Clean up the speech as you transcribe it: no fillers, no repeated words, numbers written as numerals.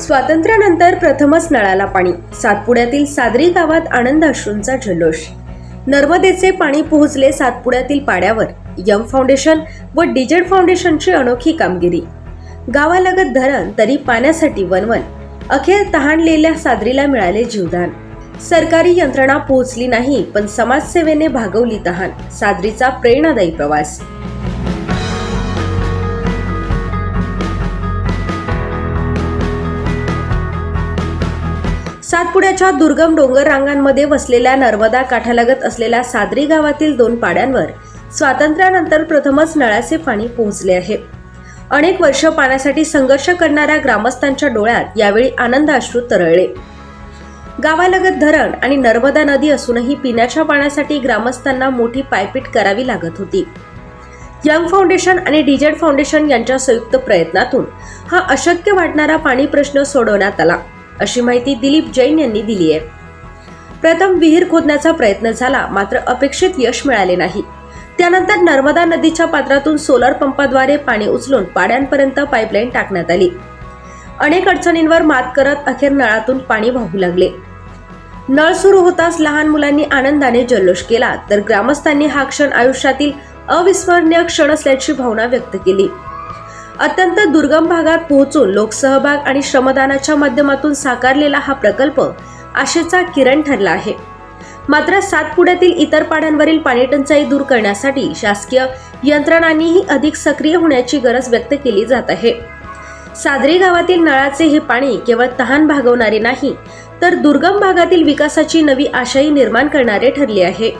स्वातंत्र्यानंतर प्रथमच नळाला पाणी. सातपुड्यातील सादरी गावात आनंद अश्रूंचा जल्लोष. नर्मदेचे पाणी पोहोचले सातपुड्यातील पाड्यावर. यम फाउंडेशन व डीजेड फाउंडेशनची अनोखी कामगिरी. गावालगत धरण तरी पाण्यासाठी वणवण. अखेर तहानलेल्या सादरीला मिळाले जीवदान. सरकारी यंत्रणा पोहोचली नाही, पण समाजसेवेने भागवली तहान. सादरीचा प्रेरणादायी प्रवास. सातपुड्याच्या दुर्गम डोंगर रांगांमध्ये वसलेल्या नर्मदा काठालगत असलेल्या सादरी गावातील 2 पाड्यांवर स्वातंत्र्यानंतर प्रथमच नळाचे पाणी पोहोचले आहे. अनेक वर्ष पाण्यासाठी संघर्ष करणाऱ्या ग्रामस्थांच्या डोळ्यात यावेळी आनंद अश्रू तरळले. गावालगत धरण आणि नर्मदा नदी असूनही पिण्याच्या पाण्यासाठी ग्रामस्थांना मोठी पायपीट करावी लागत होती. यंग फाउंडेशन आणि डीजेड फाउंडेशन यांच्या संयुक्त प्रयत्नातून हा अशक्य वाटणारा पाणी प्रश्न सोडवण्यात आला, अशी माहिती दिलीप जैन यांनी दिली आहे. प्रथम विहीर खोदण्याचा प्रयत्न झाला, मात्र अपेक्षित यश मिळाले नाही. त्यानंतर नर्मदा नदीच्या पात्रातून सोलर पंपाद्वारे पाणी उचलून पाड्यांपर्यंत पाईपलाईन टाकण्यात आली. अनेक अडचणींवर मात करत अखेर नळातून पाणी वाहू लागले. नळ सुरू होताच लहान मुलांनी आनंदाने जल्लोष केला, तर ग्रामस्थांनी हा क्षण आयुष्यातील अविस्मरणीय क्षण असल्याची भावना व्यक्त केली. अत्यंत दुर्गम भागात पोहोचून लोकसहभाग आणि श्रमदानाच्या माध्यमातून साकारलेला हा प्रकल्प आशेचा किरण ठरला आहे. मात्र सातपुड्यातील इतर पाड्यांवरील पाणी टंचाई दूर करण्यासाठी शासकीय यंत्रणांनीही अधिक सक्रिय होण्याची गरज व्यक्त केली जात आहे. सादरी गावातील नळाचे हे पाणी केवळ तहान भागवणारे नाही, तर दुर्गम भागातील विकासाची नवी आशाही निर्माण करणारे ठरले आहे.